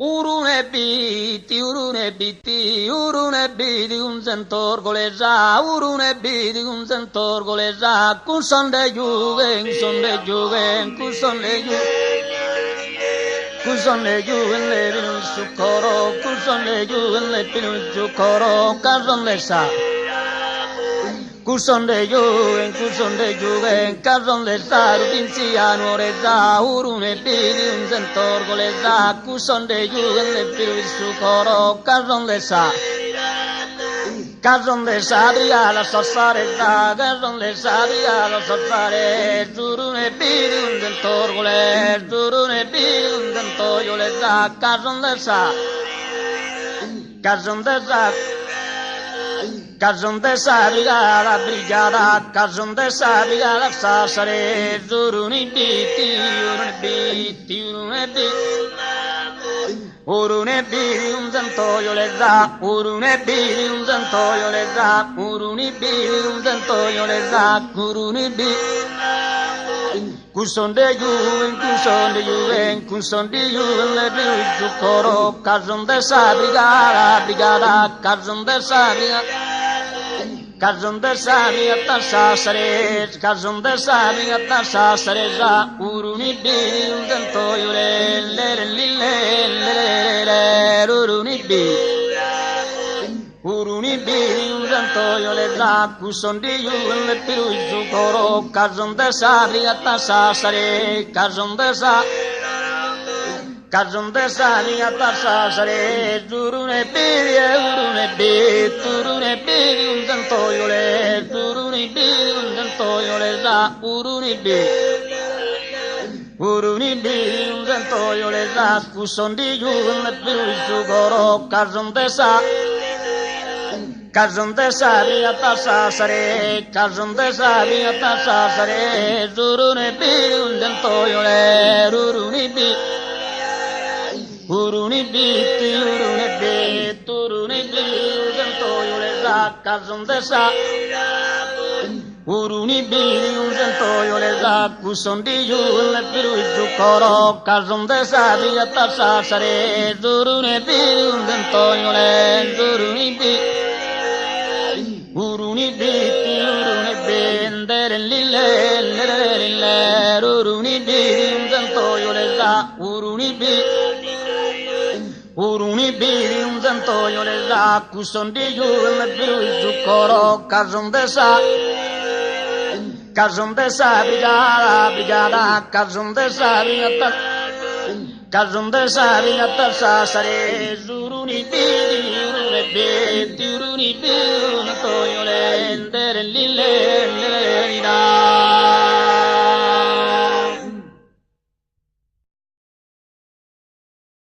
Urune biti, un sentor golesa, urune biti, un sentor golesa, son de juguen, cuson de juguen, le vino su coro, cuson de juguen, le vino su coro, cason de sa. Cuson de juguen, cason de sa, rupinciano reza, urune biti, un sentor golesa, cuson de juguen, le vino su coro, cason de sa. Cason de sabria la sossarezza, cason de sabria la sossare, zurune piri un dentorgole, zurune piri un dentoiolezza, cason de sa, cason de sabria la brigada, cason de sabria la sassare, zurune biti, urune biti. Urune biri un zantoio le za, urune biri un zantoio le za, uruni biri un zantoio le za, uruni biri. Cuson de juven, le biri su coro, cason de sa brigada, cason de sa brigada. Cason de sabia tassare, cason de sabia tassare za, uruni biri un zantoio le uruni biri un zantoio le za, cuson di juven le piru su coro, cason de sabia tassare, cason de sabia tassare, urune biri un zantoio le, uruni biri un zantoio le za, uruni biri un zantoio le za, cuson di juven le piru su coro, cason de sabia tassare, cason de sabia tassare, urune biri un zantoio le, uruni biri. Uruni biti, un zantoio le za, cason de sa. Uruni biri un zantoio le za, cuson di juven le piru su coro, cason de sabia tassare, urune biri un zantoio le, uruni biti, bendere lille, uruni biri un zantoio le za, uruni biri un zantoio le za, cuson di juven le piru su coro, cason de sa brigada, cason de sabia tassare, uruni biri,